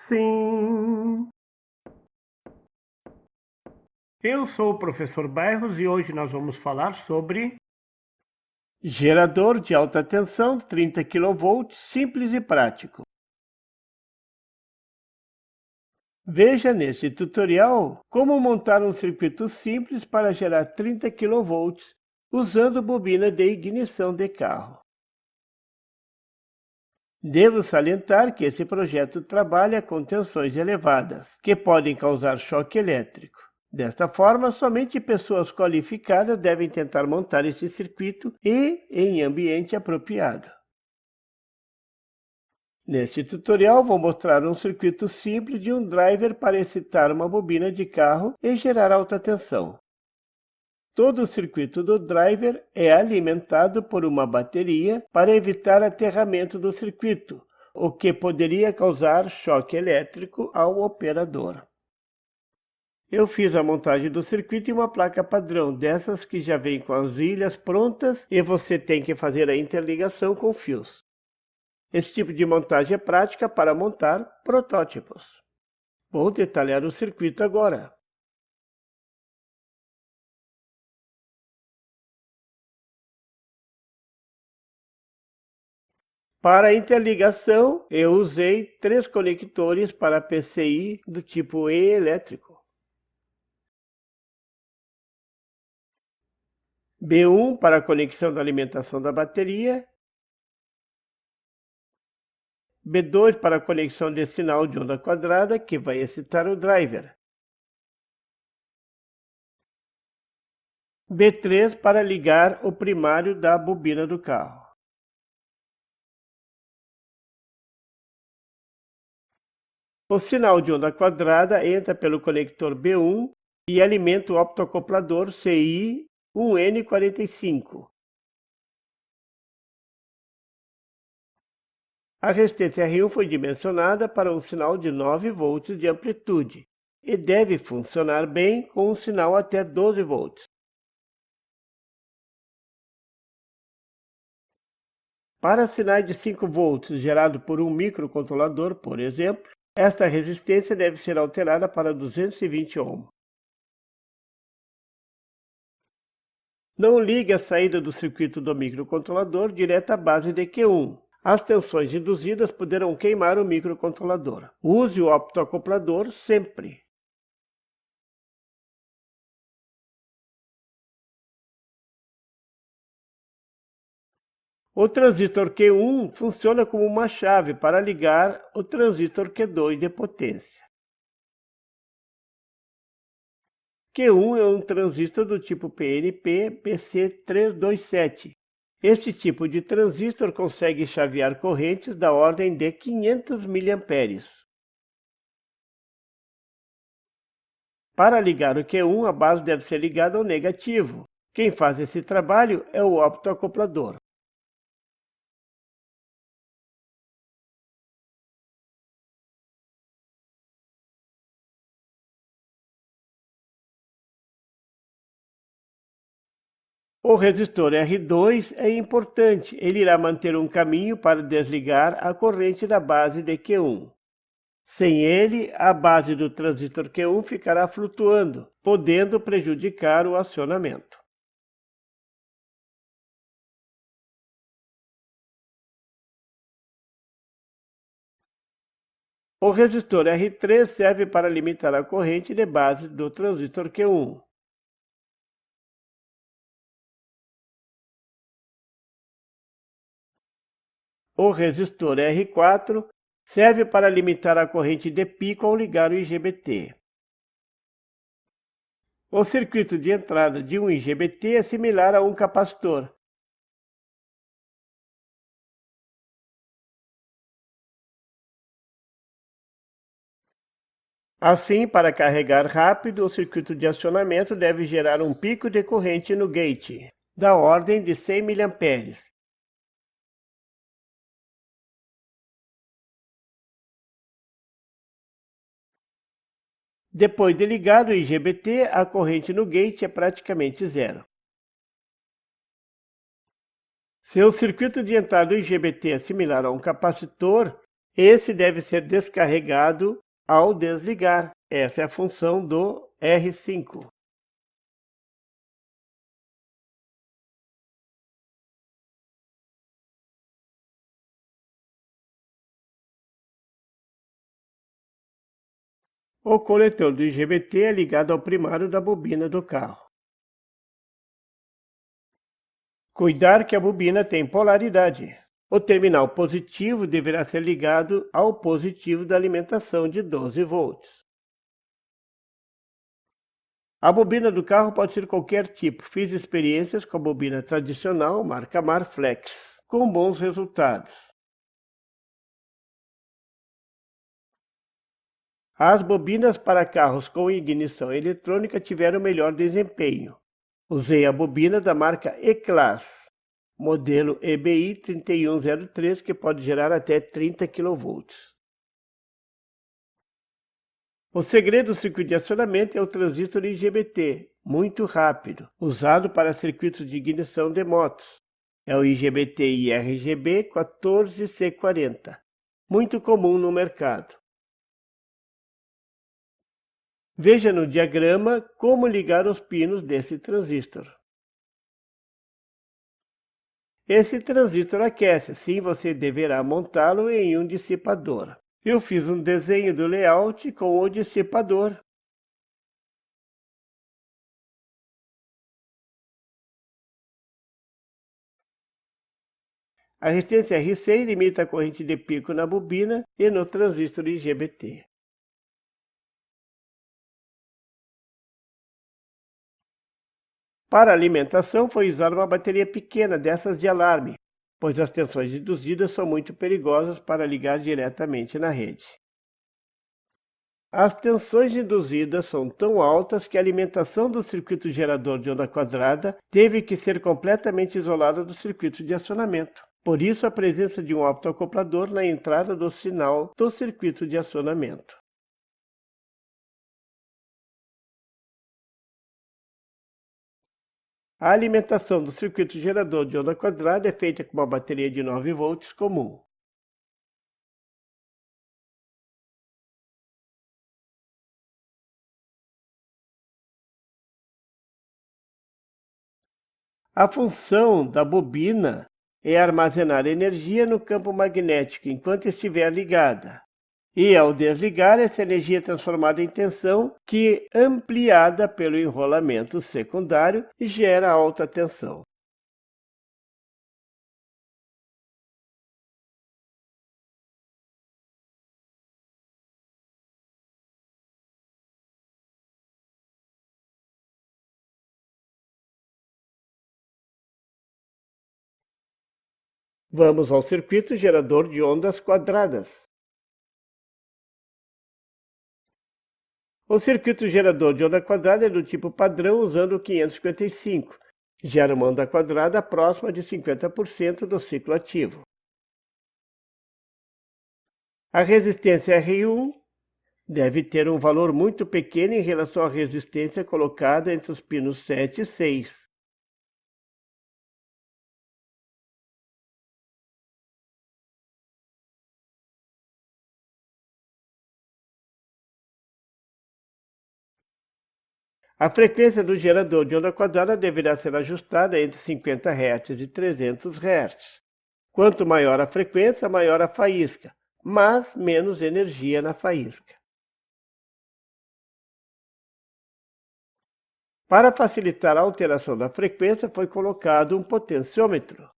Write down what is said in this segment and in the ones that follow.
Sim. Eu sou o professor Bairros e hoje nós vamos falar sobre gerador de alta tensão 30 kV, simples e prático. Veja neste tutorial como montar um circuito simples para gerar 30 kV usando bobina de ignição de carro. Devo salientar que esse projeto trabalha com tensões elevadas, que podem causar choque elétrico. Desta forma, somente pessoas qualificadas devem tentar montar esse circuito e em ambiente apropriado. Neste tutorial, vou mostrar um circuito simples de um driver para excitar uma bobina de carro e gerar alta tensão. Todo o circuito do driver é alimentado por uma bateria para evitar aterramento do circuito, o que poderia causar choque elétrico ao operador. Eu fiz a montagem do circuito em uma placa padrão, dessas que já vem com as ilhas prontas e você tem que fazer a interligação com fios. Esse tipo de montagem é prática para montar protótipos. Vou detalhar o circuito agora. Para a interligação, eu usei 3 conectores para PCI do tipo E elétrico. B1 para a conexão da alimentação da bateria. B2 para a conexão de sinal de onda quadrada, que vai excitar o driver. B3 para ligar o primário da bobina do carro. O sinal de onda quadrada entra pelo conector B1 e alimenta o optoacoplador CI1N45. A resistência R1 foi dimensionada para um sinal de 9 volts de amplitude e deve funcionar bem com um sinal até 12 volts. Para sinais de 5 volts gerado por um microcontrolador, por exemplo, esta resistência deve ser alterada para 220 ohm. Não ligue a saída do circuito do microcontrolador direto à base de Q1. As tensões induzidas poderão queimar o microcontrolador. Use o optoacoplador sempre. O transistor Q1 funciona como uma chave para ligar o transistor Q2 de potência. Q1 é um transistor do tipo PNP BC327. Este tipo de transistor consegue chavear correntes da ordem de 500 mA. Para ligar o Q1, a base deve ser ligada ao negativo. Quem faz esse trabalho é o optoacoplador. O resistor R2 é importante, ele irá manter um caminho para desligar a corrente da base de Q1. Sem ele, a base do transistor Q1 ficará flutuando, podendo prejudicar o acionamento. O resistor R3 serve para limitar a corrente de base do transistor Q1. O resistor R4 serve para limitar a corrente de pico ao ligar o IGBT. O circuito de entrada de um IGBT é similar a um capacitor. Assim, para carregar rápido, o circuito de acionamento deve gerar um pico de corrente no gate, da ordem de 100 mA. Depois de ligado o IGBT, a corrente no gate é praticamente zero. Se o circuito de entrada do IGBT é similar a um capacitor, esse deve ser descarregado ao desligar. Essa é a função do R5. O coletor do IGBT é ligado ao primário da bobina do carro. Cuidar que a bobina tem polaridade. O terminal positivo deverá ser ligado ao positivo da alimentação de 12 volts. A bobina do carro pode ser qualquer tipo. Fiz experiências com a bobina tradicional, marca Marflex, com bons resultados. As bobinas para carros com ignição eletrônica tiveram melhor desempenho. Usei a bobina da marca E-Class, modelo EBI 3103, que pode gerar até 30 kV. O segredo do circuito de acionamento é o transistor IGBT, muito rápido, usado para circuitos de ignição de motos. É o IGBT IRGB 14C40, muito comum no mercado. Veja no diagrama como ligar os pinos desse transistor. Esse transistor aquece, assim você deverá montá-lo em um dissipador. Eu fiz um desenho do layout com o dissipador. A resistência R6 limita a corrente de pico na bobina e no transistor IGBT. Para a alimentação foi usada uma bateria pequena dessas de alarme, pois as tensões induzidas são muito perigosas para ligar diretamente na rede. As tensões induzidas são tão altas que a alimentação do circuito gerador de onda quadrada teve que ser completamente isolada do circuito de acionamento. Por isso, a presença de um autoacoplador na entrada do sinal do circuito de acionamento. A alimentação do circuito gerador de onda quadrada é feita com uma bateria de 9 volts comum. A função da bobina é armazenar energia no campo magnético enquanto estiver ligada. E ao desligar, essa energia é transformada em tensão, que, ampliada pelo enrolamento secundário, gera alta tensão. Vamos ao circuito gerador de ondas quadradas. O circuito gerador de onda quadrada é do tipo padrão usando o 555. Gera uma onda quadrada próxima de 50% do ciclo ativo. A resistência R1 deve ter um valor muito pequeno em relação à resistência colocada entre os pinos 7 e 6. A frequência do gerador de onda quadrada deverá ser ajustada entre 50 Hz e 300 Hz. Quanto maior a frequência, maior a faísca, mas menos energia na faísca. Para facilitar a alteração da frequência, foi colocado um potenciômetro.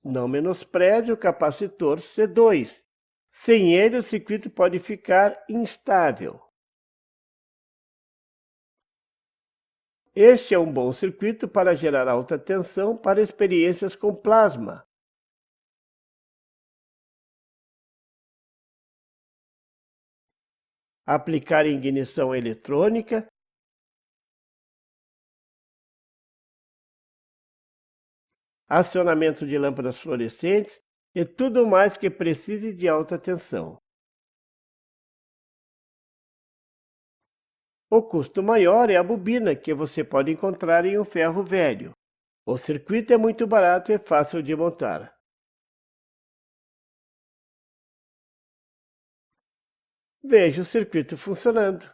Não menospreze o capacitor C2. Sem ele, o circuito pode ficar instável. Este é um bom circuito para gerar alta tensão para experiências com plasma. Aplicar ignição eletrônica, acionamento de lâmpadas fluorescentes e tudo mais que precise de alta tensão. O custo maior é a bobina, que você pode encontrar em um ferro velho. O circuito é muito barato e fácil de montar. Veja o circuito funcionando.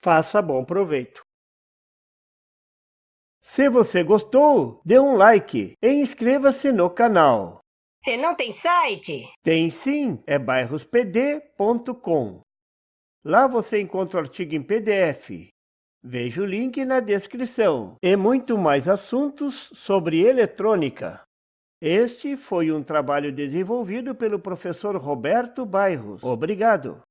Faça bom proveito. Se você gostou, dê um like e inscreva-se no canal. E não tem site? Tem sim, é bairrospd.com. Lá você encontra o artigo em PDF. Veja o link na descrição. E muito mais assuntos sobre eletrônica. Este foi um trabalho desenvolvido pelo professor Roberto Bairros. Obrigado.